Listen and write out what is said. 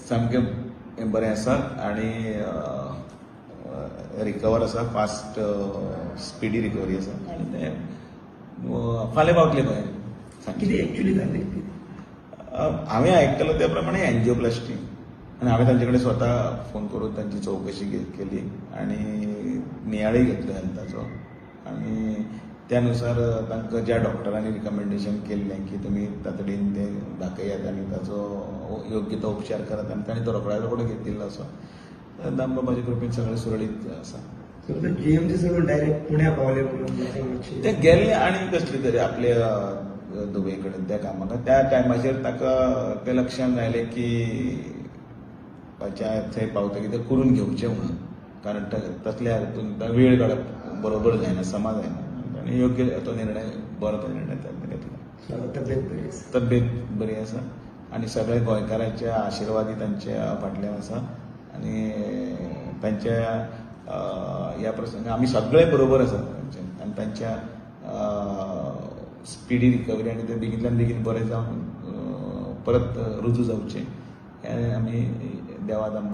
सामकें बरें आसा आनी रिकवर आसा, फास्ट स्पिडी रिकवरी आसा आनी ते फाल्यां पावतले खंय. कितें एक्चुअली जालें? हांवें आयकतालो त्या प्रमाणे एंजिओप्लास्टी आनी हांवें तांचे कडेन स्वता फोन करून तांची चवकशी केली आनी नियाळय घेतलो हेल्थाचो आनी त्यानुसार तांकां ज्या डॉक्टरांनी रिकमेंडेशन केल्लें की तुमी तातडीन तें दाखयात आनी ताचो योग्य तो उपचार करात आनी ताणें तो रोखडो घेतिल्लो आसा. दामबाबाचे कृपेन सगळें सुरळीत आसा. जीएमसी सगळं डायरेक्ट पुण्या पावले म्हणून ते गेल्ले आनी कसले तरी आपल्या दुबय कडेन त्या कामाक. त्या टायमाचेर ताका तें लक्षांत आयलें की थंय पावतकीर तें करून घेवचें म्हणून, कारण तसल्या हातून वेळ काडप बरोबर जायना, समा जायना आनी योग्य तो निर्णय, बरो तो निर्णय ताणें घेतलो. तब्येत बरी आसा आनी सगळे गोंयकारांच्या आशिर्वादी तांच्या फाटल्यान आसा आनी तांच्या ह्या प्रसंगात आमी सगळे बरोबर आसात आनी तांच्या स्पिडी रिकवरी आनी ते बेगींतल्यान बेगीन बरें जावन परत रुजू जावचें हें आमी देवाक